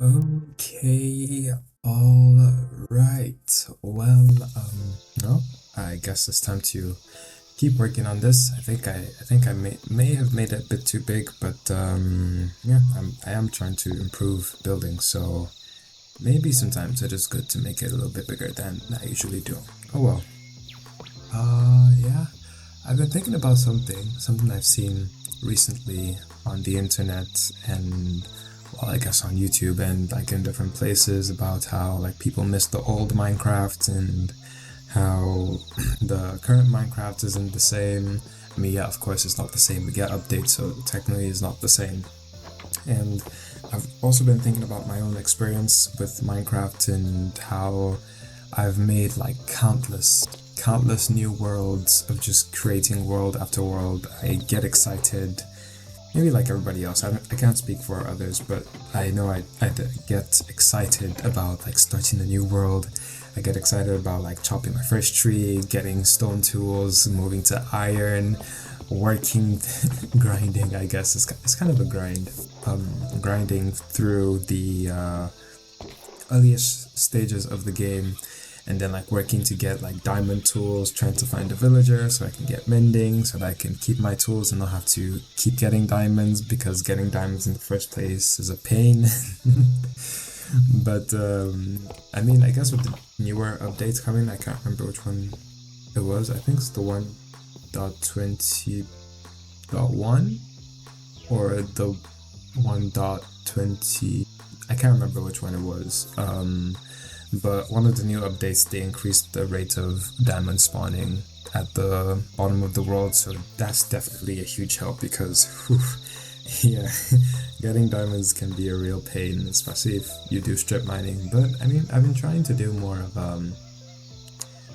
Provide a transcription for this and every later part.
Okay, all right. Well, no, I guess it's time to keep working on this. I think I may have made it a bit too big, but yeah, I am trying to improve building, so maybe sometimes it is good to make it a little bit bigger than I usually do. Oh well. Yeah. I've been thinking about something I've seen recently on the internet and well, I guess on YouTube and like in different places about how like people miss the old Minecraft and how the current Minecraft isn't the same. I mean, yeah, of course it's not the same. We get updates, so technically it's not the same. And I've also been thinking about my own experience with Minecraft and how I've made like countless new worlds of just creating world after world. I get excited, maybe like everybody else. I can't speak for others, but I know I get excited about like starting a new world. I get excited about like chopping my first tree, getting stone tools, moving to iron, working, grinding. I guess it's kind of a grind. Grinding through the earliest stages of the game and then like working to get like diamond tools, trying to find a villager so I can get mending so that I can keep my tools and not have to keep getting diamonds because getting diamonds in the first place is a pain. But I mean, I guess with the newer updates coming, I can't remember which one it was. I think it's the 1.20.1 or the 1.20. I can't remember which one it was. But one of the new updates, they increased the rate of diamond spawning at the bottom of the world, so that's definitely a huge help because, whew, yeah, getting diamonds can be a real pain, especially if you do strip mining. But I mean, I've been trying to do more of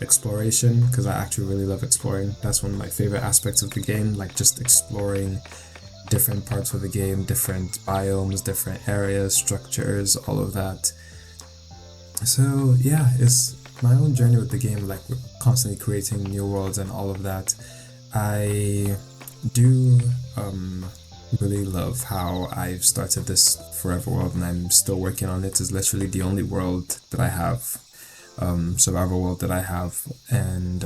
exploration because I actually really love exploring. That's one of my favorite aspects of the game, like just exploring different parts of the game, different biomes, different areas, structures, all of that. So yeah, it's my own journey with the game, like constantly creating new worlds and all of that. I do really love how I've started this forever world and I'm still working on it. It's literally the only world that I have, survival world that I have, and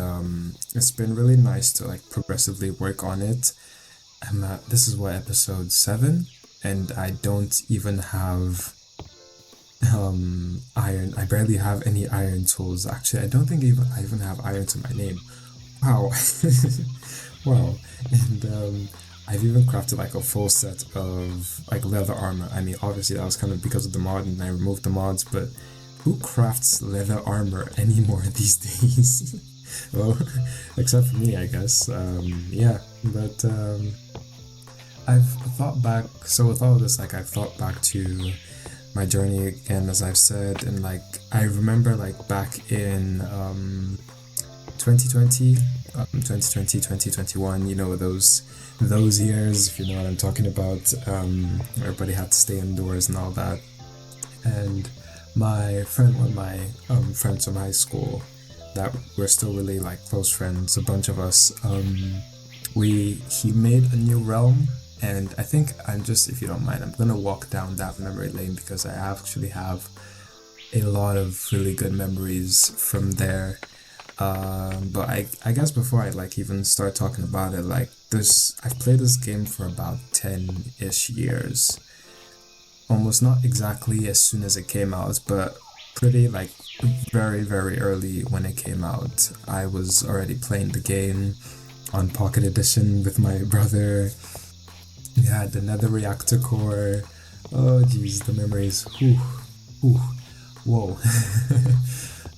it's been really nice to like progressively work on it. This is what, episode 7, and I don't even have iron. I barely have any iron tools. Actually, I don't think I even have iron to my name. Wow. Wow. And I've even crafted like a full set of like leather armor. I mean, obviously that was kind of because of the mod and I removed the mods, but who crafts leather armor anymore these days? Well, except for me, I guess. Yeah, but I've thought back. So with all of this, like I've thought back to my journey again, as I've said, and like I remember like back in 2020, 2021, you know, those years, if you know what I'm talking about. Everybody had to stay indoors and all that, and one of my friends from high school that we're still really like close friends, a bunch of us, he made a new realm, and I think I'm just, if you don't mind, I'm gonna walk down that memory lane because I actually have a lot of really good memories from there. But I guess before I like even start talking about it, like this, I've played this game for about 10-ish years. Almost not exactly as soon as it came out, but pretty like very early when it came out. I was already playing the game on Pocket Edition with my brother. We had the Nether Reactor Core. Oh geez, the memories. Whew, whew, whoa.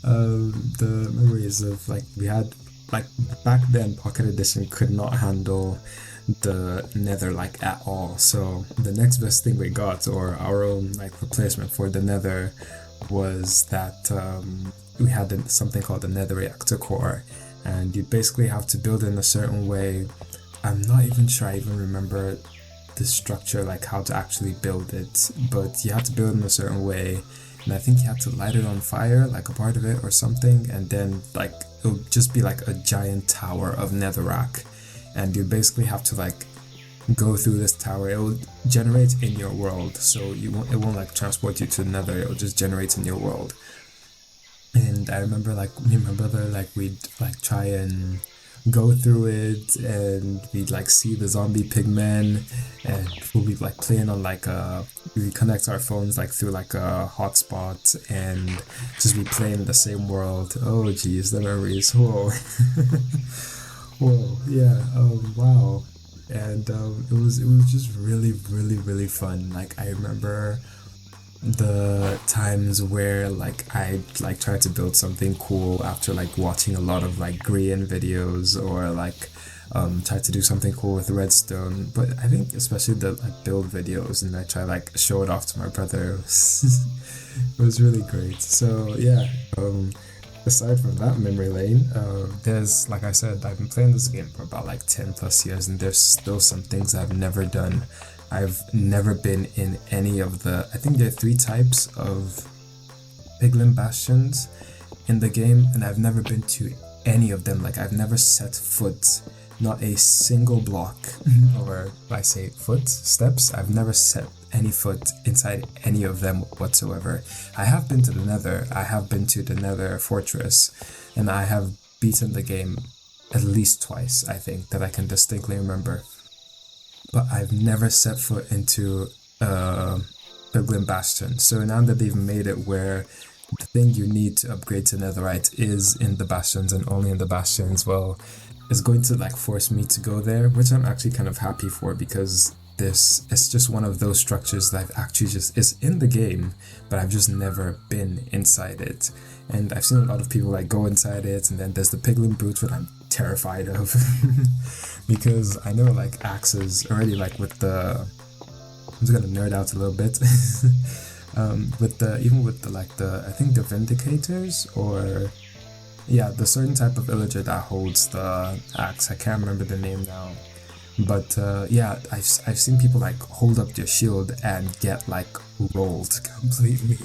The memories of like we had like back then Pocket Edition could not handle the Nether like at all. So the next best thing we got, or our own like replacement for the Nether, was that we had something called the Nether Reactor Core, and you basically have to build in a certain way. I'm not even sure I even remember the structure, like how to actually build it, but you had to build in a certain way, and I think you had to light it on fire, like a part of it or something, and then like it'll just be like a giant tower of netherrack, and you basically have to like go through this tower, it will generate in your world. So it won't like transport you to another. It will just generate in your world. And I remember like me and my brother, like we'd like try and go through it, and we'd like see the zombie pigmen, and we'll be like playing on like we connect our phones like through like a hotspot, and just be playing in the same world. Oh geez, the memories. Whoa. Whoa, yeah, wow. And it was just really fun. Like I remember the times where like I like tried to build something cool after like watching a lot of like Korean videos, or like try to do something cool with redstone. But I think especially the like build videos, and I try like show it off to my brother. It was really great. So yeah, aside from that memory lane, there's, like I said, I've been playing this game for about like 10 plus years, and there's still some things I've never done. I've never been in any of the, I think there are 3 types of piglin bastions in the game, and I've never been to any of them. Like I've never set foot, not a single block, or I say foot, steps, I've never set any foot inside any of them whatsoever. I have been to the Nether, I have been to the Nether fortress, and I have beaten the game at least twice, I think, that I can distinctly remember. But I've never set foot into Piglin Bastion. So now that they've made it where the thing you need to upgrade to Netherite is in the Bastions and only in the Bastions, well, it's going to like force me to go there, which I'm actually kind of happy for, because it's just one of those structures that I've actually just is in the game, but I've just never been inside it. And I've seen a lot of people like go inside it, and then there's the Piglin Brute, which I'm terrified of. Because I know like axes already, like with the, I'm just gonna nerd out a little bit. With the, even with the like the, I think the Vindicators, or yeah, the certain type of villager that holds the axe, I can't remember the name now. But yeah, I've seen people like hold up their shield and get like rolled completely.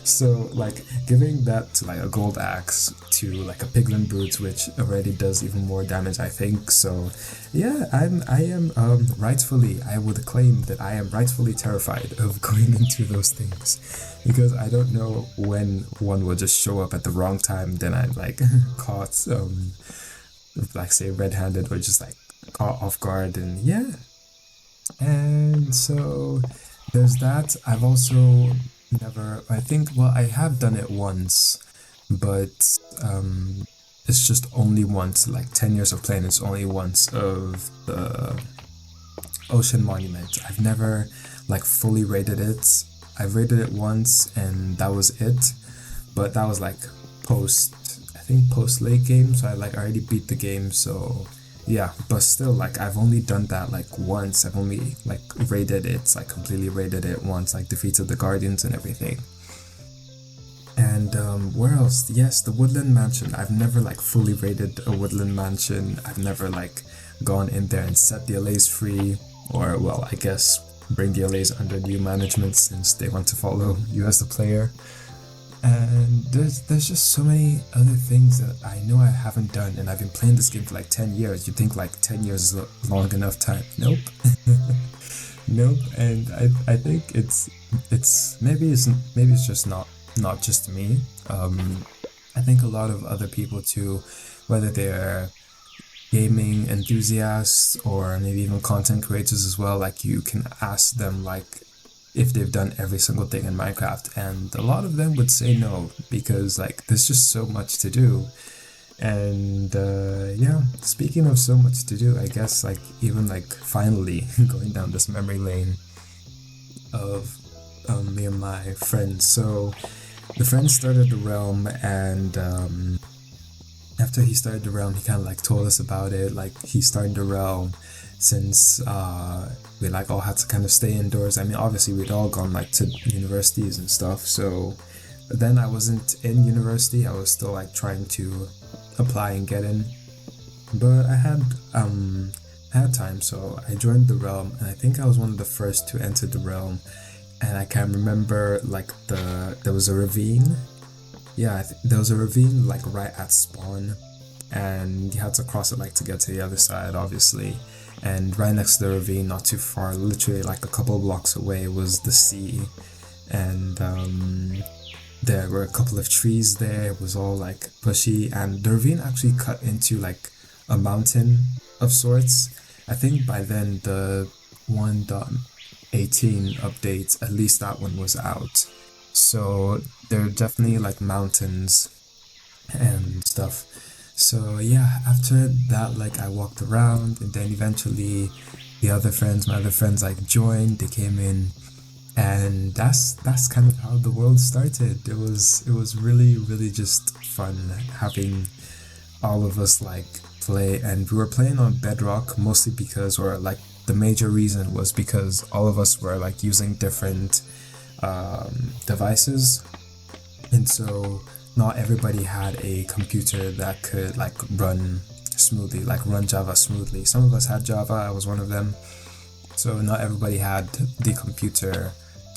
So like giving that to like a gold axe to like a piglin brute, which already does even more damage, I think. So yeah, I am rightfully, I would claim that I am rightfully terrified of going into those things, because I don't know when one will just show up at the wrong time. Then I'm like caught like say red-handed, or just like caught off guard. And yeah, and so there's that. I've also never, I think, well, I have done it once, but it's just only once, like 10 years of playing, it's only once of the Ocean Monument. I've never like fully raided it. I've raided it once and that was it, but that was like I think post late game, so I like already beat the game. So yeah, but still, like I've only done that like once. I've only like raided it, like completely raided it once, like defeated the guardians and everything. And where else? Yes, the Woodland Mansion. I've never like fully raided a Woodland Mansion. I've never like gone in there and set the allays free, or well, I guess bring the allays under new management, since they want to follow you as the player. And there's just so many other things that I know I haven't done, and I've been playing this game for like 10 years. You'd think like 10 years is a long enough time. Nope. Nope. And I think it's maybe it's just not just me. I think a lot of other people too, whether they're gaming enthusiasts or maybe even content creators as well, like you can ask them like if they've done every single thing in Minecraft, and a lot of them would say no, because like there's just so much to do. And yeah, speaking of so much to do, I guess like even like finally going down this memory lane of me and my friends. So the friend started the realm, and after he started the realm, he kind of like told us about it. Like he started the realm since we like all had to kind of stay indoors. I mean, obviously we'd all gone like to universities and stuff, so but then I wasn't in university. I was still like trying to apply and get in, but I had time, so I joined the realm, and I think I was one of the first to enter the realm. And I can remember like there was a ravine. Yeah, there was a ravine like right at spawn, and you had to cross it like to get to the other side, obviously. and right next to the ravine, not too far, literally like a couple blocks away, was the sea. And there were a couple of trees there. It was all like bushy, and the ravine actually cut into like a mountain of sorts. I think by then the 1.18 update, at least that one was out. So there are definitely like mountains and stuff. So yeah, after that, like I walked around, and then eventually my other friends like joined. They came in, and that's kind of how the world started. It was really just fun having all of us like play, and we were playing on Bedrock mostly because, or like the major reason was because all of us were like using different devices, and so not everybody had a computer that could like run smoothly, like run Java smoothly. Some of us had Java, I was one of them. So not everybody had the computer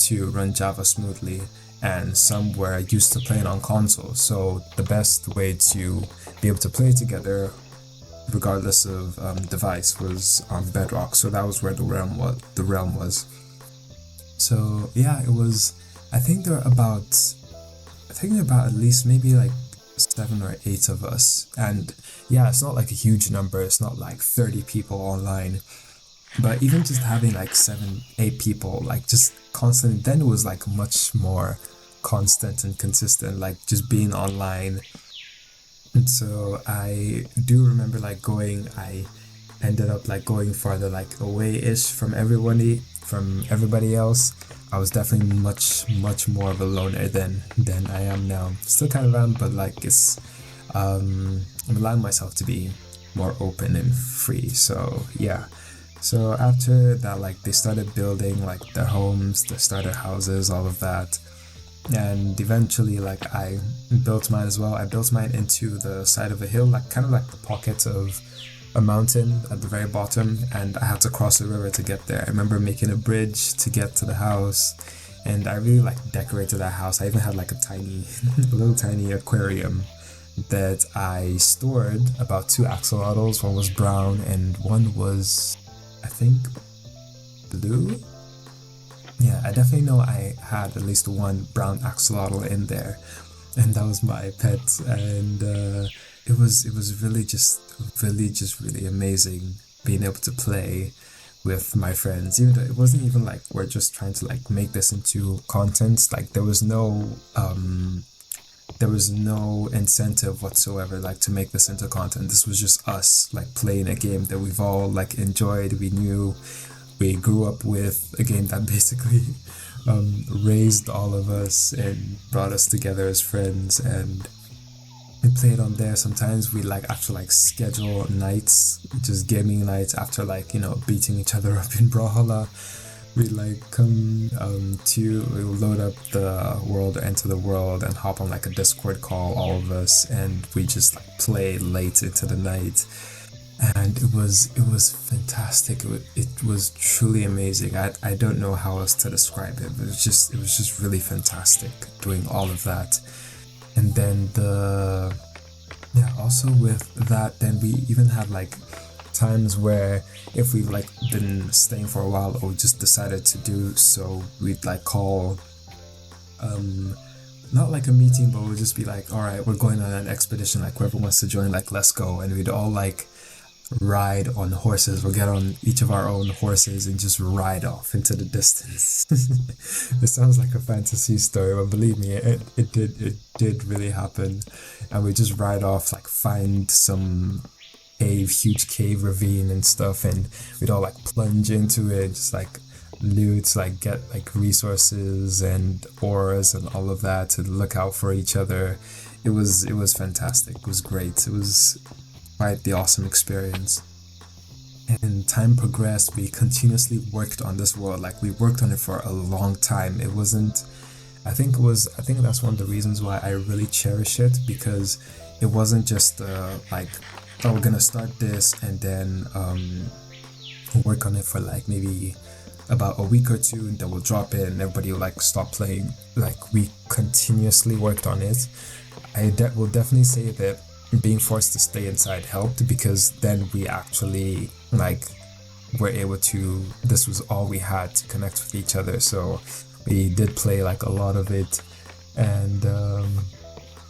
to run Java smoothly, and some were used to playing on console. So the best way to be able to play together, regardless of device, was on Bedrock. So that was where the realm was. So yeah, it was. I think there were about at least maybe like 7 or 8 of us, and yeah, it's not like a huge number. It's not like 30 people online, but even just having like 7, 8 people, like just constant, then it was like much more constant and consistent, like just being online. And so I do remember like I ended up like going farther like away-ish from everybody else. I was definitely much more of a loner than I am now. Still kind of am, but like I'm allowing myself to be more open and free. So yeah. So after that, like they started building like their homes, the starter houses, all of that. And eventually like I built mine as well. I built mine into the side of a hill, like kind of like the pocket of a mountain at the very bottom, and I had to cross a river to get there. I remember making a bridge to get to the house, and I really like decorated that house. I even had like a little tiny aquarium that I stored about 2 axolotls. One was brown and one was, I think, blue. Yeah, I definitely know I had at least one brown axolotl in there, and that was my pet. And it was really amazing being able to play with my friends. Even though it wasn't even like we're just trying to like make this into content. Like there was no incentive whatsoever like to make this into content. This was just us like playing a game that we've all like enjoyed. We grew up with, a game that basically raised all of us and brought us together as friends, and we played on there. Sometimes we like actually like schedule nights, just gaming nights, after like, you know, beating each other up in Brawlhalla. We like we'll load up the world, enter the world, and hop on like a Discord call, all of us, and we just like play late into the night. And it was fantastic. It was truly amazing. I don't know how else to describe it, but it was just really fantastic doing all of that. And then also with that, then we even had like times where if we've like been staying for a while or just decided to do so, we'd like call not like a meeting, but we'd just be like, all right, we're going on an expedition, like whoever wants to join, like let's go. And we'd all like ride on horses. We'll get on each of our own horses and just ride off into the distance. It sounds like a fantasy story, but believe me, it did really happen. And we just ride off, like find some huge cave ravine and stuff, and we'd all like plunge into it, just like loot, like get like resources and ores and all of that, to look out for each other. It was fantastic. It was great. It was quite the awesome experience. And time progressed. We continuously worked on this world. Like we worked on it for a long time. It wasn't, I think that's one of the reasons why I really cherish it, because it wasn't just like, oh, we're gonna start this and then work on it for like maybe about a week or two, and then we'll drop it and everybody will like stop playing. Like we continuously worked on it. I will definitely say that being forced to stay inside helped, because then we actually like were able to, this was all we had to connect with each other. So we did play like a lot of it. And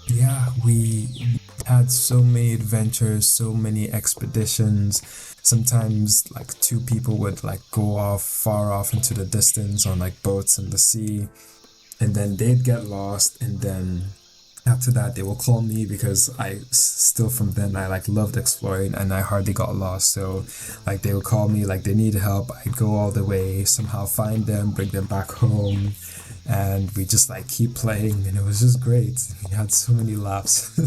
yeah, we had so many adventures, so many expeditions. Sometimes like two people would like go off far off into the distance on like boats in the sea, and then they'd get lost, and then after that they will call me because still from then I like loved exploring and I hardly got lost. So like they would call me, like they need help, I'd go all the way, somehow find them, bring them back home, and we just like keep playing, and it was just great. We had so many laughs.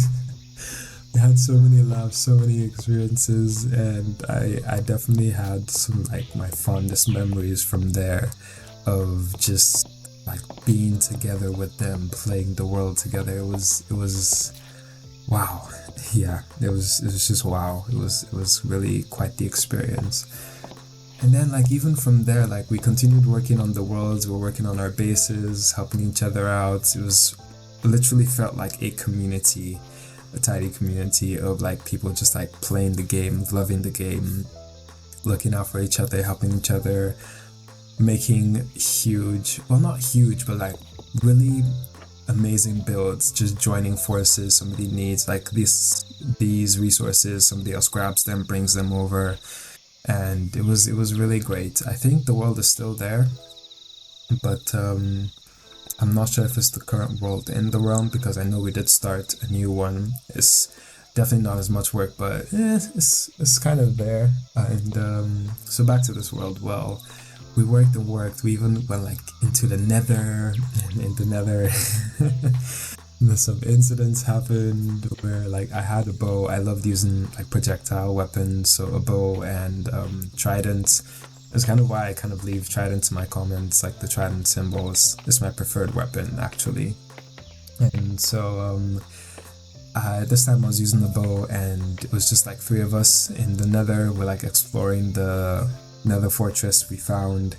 We had so many laughs, so many experiences, and I definitely had some like my fondest memories from there of just like being together with them, playing the world together. It was wow. Yeah, it was just wow. It was really quite the experience. And then like even from there, like we continued working on the worlds, we were working on our bases, helping each other out. It was literally felt like a community, a tidy community of like people just like playing the game, loving the game, looking out for each other, helping each other, making huge, well not huge, but like really amazing builds, just joining forces. Somebody needs like these resources, somebody else grabs them, brings them over, and it was really great. I think the world is still there, but I'm not sure if it's the current world in the realm, because I know we did start a new one. It's definitely not as much work, but it's kind of there. And so back to this world. Well, we worked and worked. We even went like into the nether, and in the nether some incidents happened where like I had a bow. I loved using like projectile weapons, so a bow and trident. It's kind of why I kind of leave trident to my comments. Like the trident symbol is my preferred weapon actually. And so this time I was using the bow, and it was just like three of us in the nether. We're like exploring the nether fortress we found,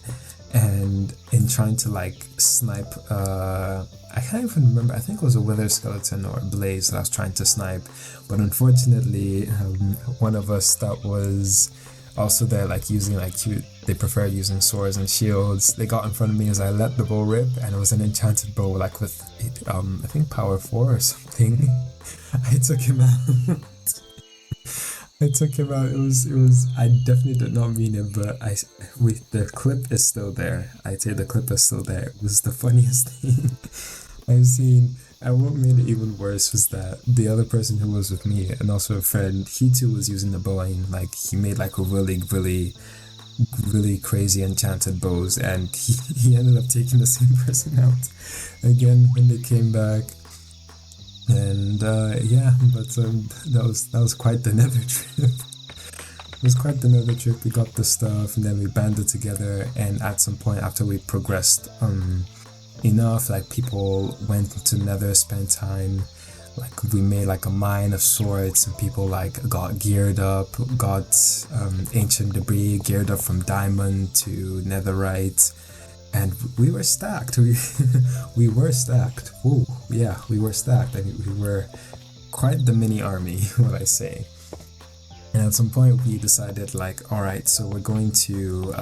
and in trying to like snipe I can't even remember, I think it was a wither skeleton or a blaze that I was trying to snipe, but unfortunately one of us that was also there like using like they preferred using swords and shields, they got in front of me as I let the bow rip, and it was an enchanted bow like with I think power 4 or something. I took him out. I took him out. It was. I definitely did not mean it, but the clip is still there. I'd say the clip is still there. It was the funniest thing I've seen. And what made it even worse was that the other person who was with me, and also a friend, he too was using the bow, and like he made like a really crazy enchanted bows, and he ended up taking the same person out again when they came back. And yeah, but that was quite the nether trip. It was quite the nether trip. We got the stuff, and then we banded together, and at some point after we progressed enough, like people went to nether, spent time, like we made like a mine of sorts, and people like got geared up, got ancient debris, geared up from diamond to netherite. And we were stacked. We were stacked. Oh, yeah, we were stacked. I mean, we were quite the mini army, what I say. And at some point, we decided, like, all right, so we're going to,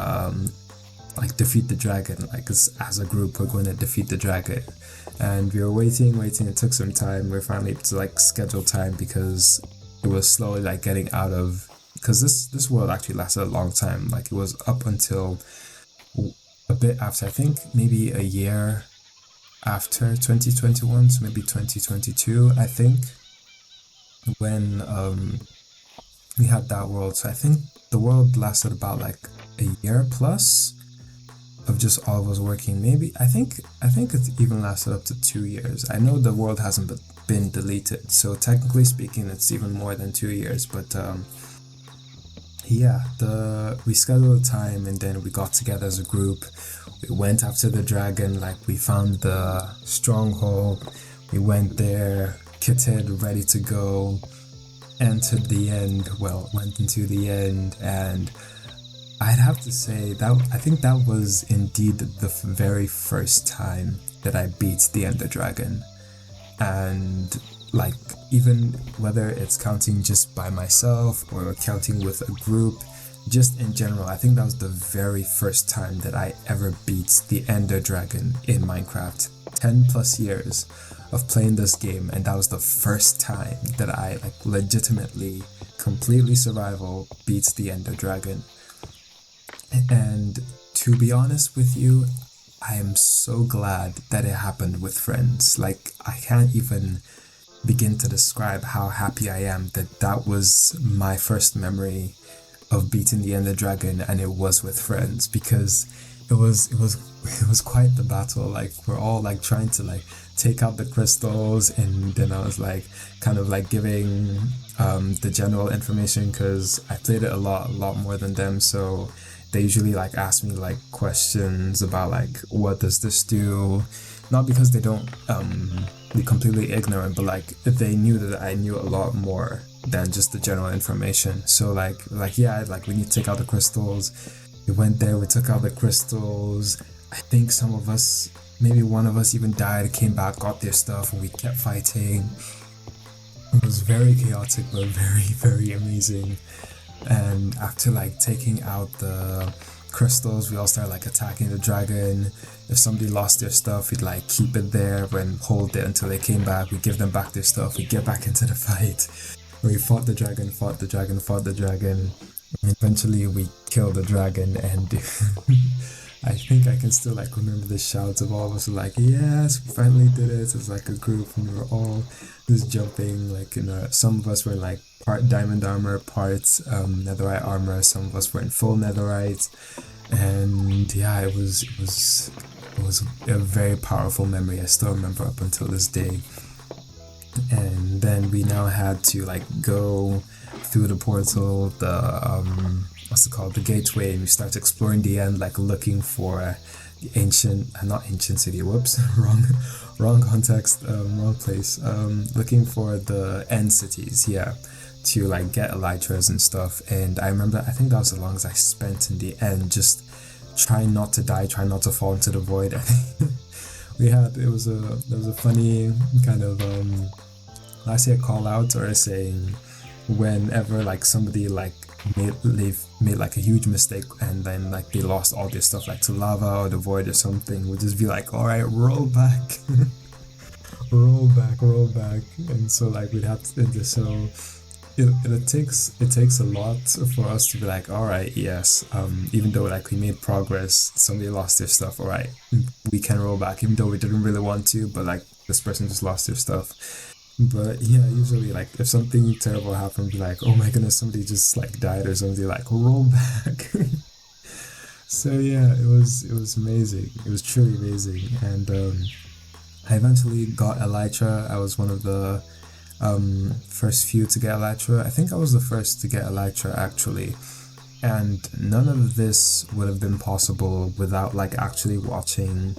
like, defeat the dragon. Like, as a group, we're going to defeat the dragon. And we were waiting. It took some time. We were finally able to, like, schedule time because it was slowly, like, getting out of... Because this world actually lasted a long time. Like, it was up until... a bit after, I think maybe a year after 2021, so maybe 2022, I think, when we had that world. So I think the world lasted about like a year plus of just all of us working. Maybe I think it even lasted up to 2 years. I know the world hasn't been deleted, so technically speaking it's even more than 2 years, but yeah, we scheduled a time, and then we got together as a group. We went after the dragon, like we found the stronghold. We went there, kitted, ready to go, entered the end, went into the end, and I'd have to say that I think that was indeed the very first time that I beat the Ender Dragon. And like, even whether it's counting just by myself or counting with a group, just in general, I think that was the very first time that I ever beat the Ender Dragon in Minecraft. 10 plus years of playing this game, and that was the first time that I like legitimately, completely survival beats the Ender Dragon. And to be honest with you, I am so glad that it happened with friends. Like, I can't even begin to describe how happy I am that that was my first memory of beating the Ender Dragon, and it was with friends, because it was quite the battle. Like, we're all like trying to like take out the crystals, and then I was like kind of like giving the general information, because I played it a lot more than them, so they usually like ask me like questions about like what does this do, not because they don't be completely ignorant, but like they knew that I knew a lot more than just the general information. So like yeah, like we need to take out the crystals. We went there, we took out the crystals. I think some of us, maybe one of us even died, came back, got their stuff, and we kept fighting. It was very chaotic, but very amazing. And after like taking out the crystals, we all started like attacking the dragon. If somebody lost their stuff, we'd like keep it there and hold it until they came back. We give them back their stuff, we get back into the fight. We fought the dragon. And eventually we killed the dragon, and I think I can still like remember the shouts of all of us like, yes, we finally did it. It's like a group, and we were all just jumping, like, you know, some of us were in like part diamond armor, part netherite armor, some of us were in full netherite, and yeah, it was a very powerful memory. I still remember up until this day. And then we now had to like go through the portal, the what's it called, the gateway, and we start exploring the end, like looking for the ancient, not ancient city, whoops, wrong context, wrong place, looking for the end cities, yeah, to like get elytras and stuff. And I remember, I think that was as long as I spent in the end, just trying not to die, trying not to fall into the void. There was a funny kind of I say a call out or a saying, whenever like somebody like made like a huge mistake, and then like they lost all their stuff like to lava or the void or something, we'll just be like, all right, roll back. roll back. And so like we'd have to, so it takes a lot for us to be like, all right, yes, even though like we made progress, somebody lost their stuff, all right, we can roll back, even though we didn't really want to, but like this person just lost their stuff. But yeah, usually like if something terrible happened, be like, oh my goodness, somebody just like died or something, like roll back. So yeah, it was amazing. It was truly amazing. And I eventually got elytra. I was one of the first few to get elytra. I think I was the first to get elytra actually. And none of this would have been possible without like actually watching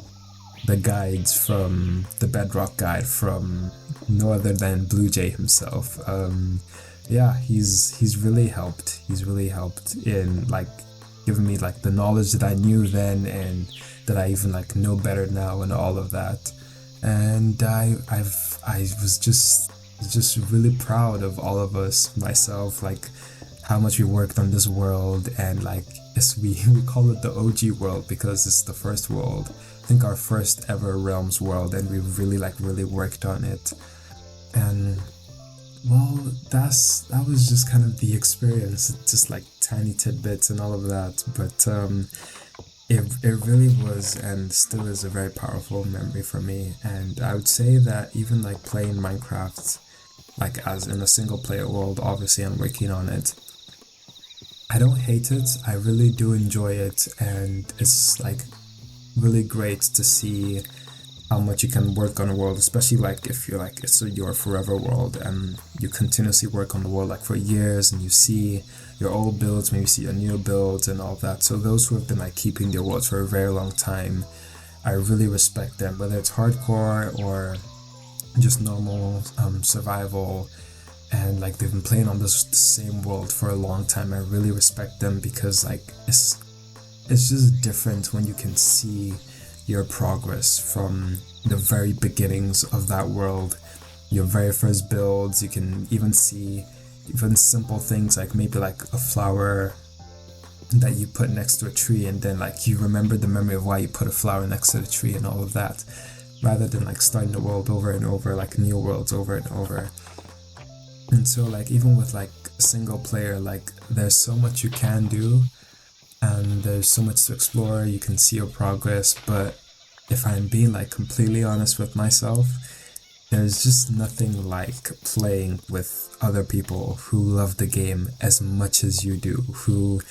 the guides from the Bedrock guide from no other than Blue Jay himself. Yeah, he's really helped. He's really helped in like giving me like the knowledge that I knew then, and that I even like know better now, and all of that. And I was just really proud of all of us, myself, like how much we worked on this world. And like we call it the OG world because it's the first world, I think our first ever Realms world, and we really worked on it. And well, that was just kind of the experience, just like tiny tidbits and all of that, but it really was and still is a very powerful memory for me. And I would say that even like playing Minecraft, like as in a single player world, obviously I'm working on it, I don't hate it, I really do enjoy it, and it's like really great to see how much you can work on a world, especially like if you're like it's your forever world and you continuously work on the world like for years, and you see your old builds, maybe see your new builds and all that. So those who have been like keeping their worlds for a very long time, I really respect them, whether it's hardcore or just normal survival, and like they've been playing on this same world for a long time. I really respect them, because like it's just different when you can see your progress from the very beginnings of that world, your very first builds. You can even see even simple things like maybe like a flower that you put next to a tree, and then like you remember the memory of why you put a flower next to the tree and all of that, rather than like starting the world over and over, like new worlds over and over. And so like even with like single player, like there's so much you can do and there's so much to explore, you can see your progress, but if I'm being like completely honest with myself, there's just nothing like playing with other people who love the game as much as you do, who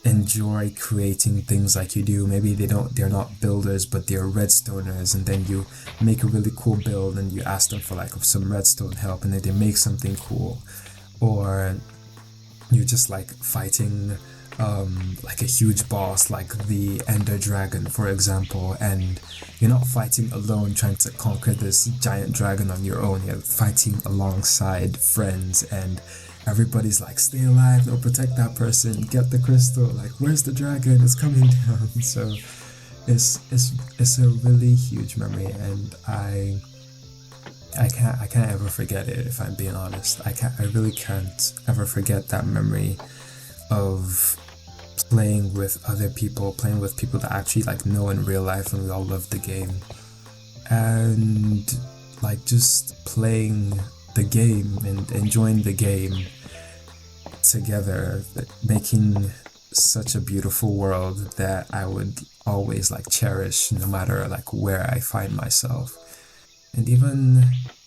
enjoy creating things like you do. Maybe they're not builders, but they're redstoners, and then you make a really cool build and you ask them for like some redstone help, and then they make something cool. Or you're just like fighting like a huge boss like the Ender Dragon, for example, and you're not fighting alone trying to conquer this giant dragon on your own. You're fighting alongside friends, and everybody's like, stay alive, no, protect that person, get the crystal, like where's the dragon, it's coming down. So it's a really huge memory, and I can't ever forget it, if I'm being honest. I really can't ever forget that memory of playing with other people, playing with people that actually like know in real life, and we all love the game, and like just playing the game and enjoying the game together, making such a beautiful world that I would always like cherish no matter like where I find myself. And even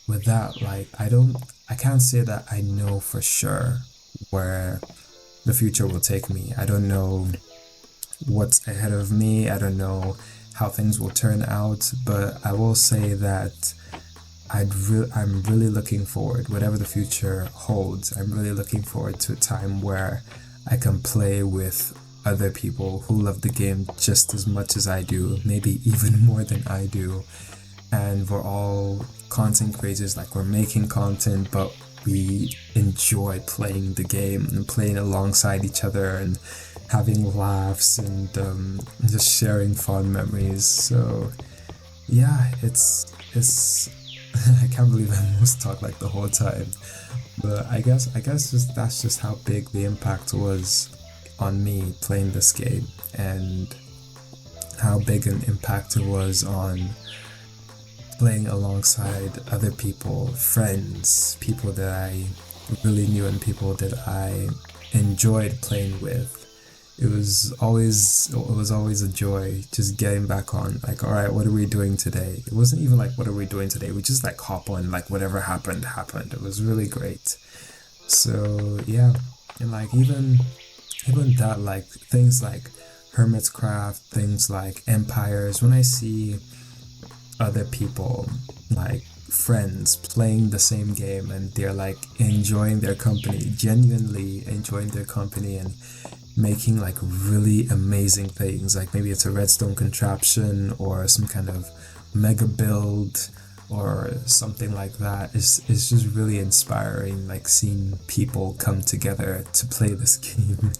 with that, like I can't say that I know for sure where the future will take me. I don't know what's ahead of me. I don't know how things will turn out, but I will say that I'm really looking forward, whatever the future holds, I'm really looking forward to a time where I can play with other people who love the game just as much as I do, maybe even more than I do. And we're all content creators, like we're making content, but we enjoy playing the game and playing alongside each other and having laughs and just sharing fond memories. So yeah, it's I can't believe I almost talked like the whole time, but I guess that's just how big the impact was on me playing this game, and how big an impact it was on playing alongside other people, friends, people that I really knew and people that I enjoyed playing with. It was always a joy just getting back on, like, all right, what are we doing today? It wasn't even like, what are we doing today? We just like hop on, like whatever happened. It was really great. So yeah, and like even that, like things like Hermit's Craft, things like Empires, when I see other people, like friends, playing the same game and they're like enjoying their company, genuinely enjoying their company, and making like really amazing things, like maybe it's a redstone contraption or some kind of mega build or something like that, is just really inspiring, like seeing people come together to play this game,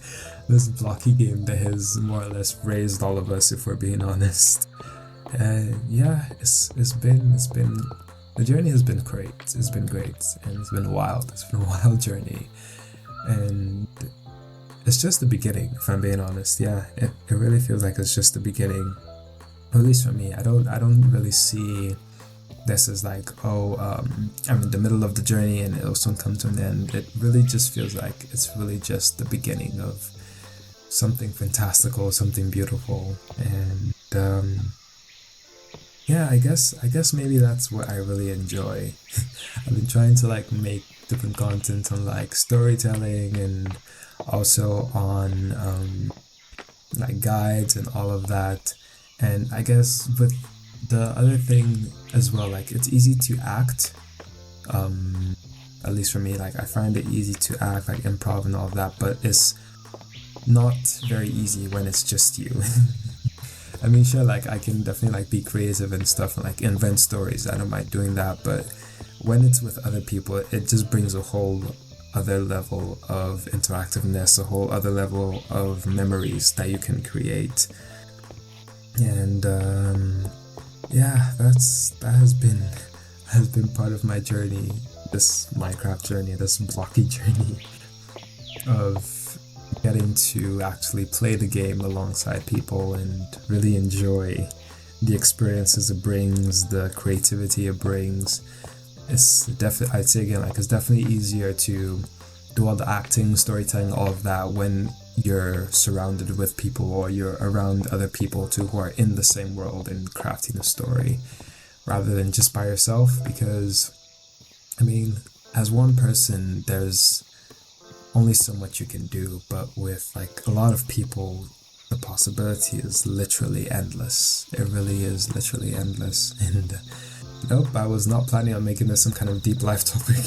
this blocky game that has more or less raised all of us, if we're being honest. Yeah, it's been the journey has been great. It's been great, and it's been wild. It's been a wild journey, and it's just the beginning, if I'm being honest. Yeah, it really feels like it's just the beginning. At least for me, I don't really see this as like, oh, I'm in the middle of the journey and it'll soon come to an end. It really just feels like it's really just the beginning of something fantastical, something beautiful, and yeah, I guess maybe that's what I really enjoy. I've been trying to like make different content on like storytelling and also on like guides and all of that. And I guess with the other thing as well, like it's easy to act, at least for me, like I find it easy to act, like improv and all of that, but it's not very easy when it's just you. I mean, sure, like I can definitely like be creative and stuff and like invent stories. I don't mind doing that, but when it's with other people, it just brings a whole other level of interactiveness, a whole other level of memories that you can create. And yeah, that has been part of my journey, this Minecraft journey, this blocky journey of getting to actually play the game alongside people and really enjoy the experiences it brings, the creativity it brings. It's definitely, I'd say again, like it's definitely easier to do all the acting, storytelling, all of that when you're surrounded with people or you're around other people too who are in the same world and crafting a story rather than just by yourself. Because, I mean, as one person, there's only so much you can do, but with like a lot of people, the possibility is literally endless. It really is literally endless. And nope, I was not planning on making this some kind of deep life topic.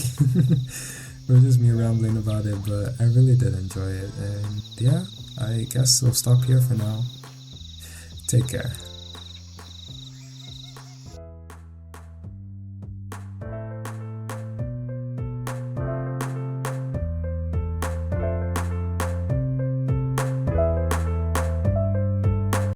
It was just me rambling about it, but I really did enjoy it. And yeah, I guess we'll stop here for now. Take care.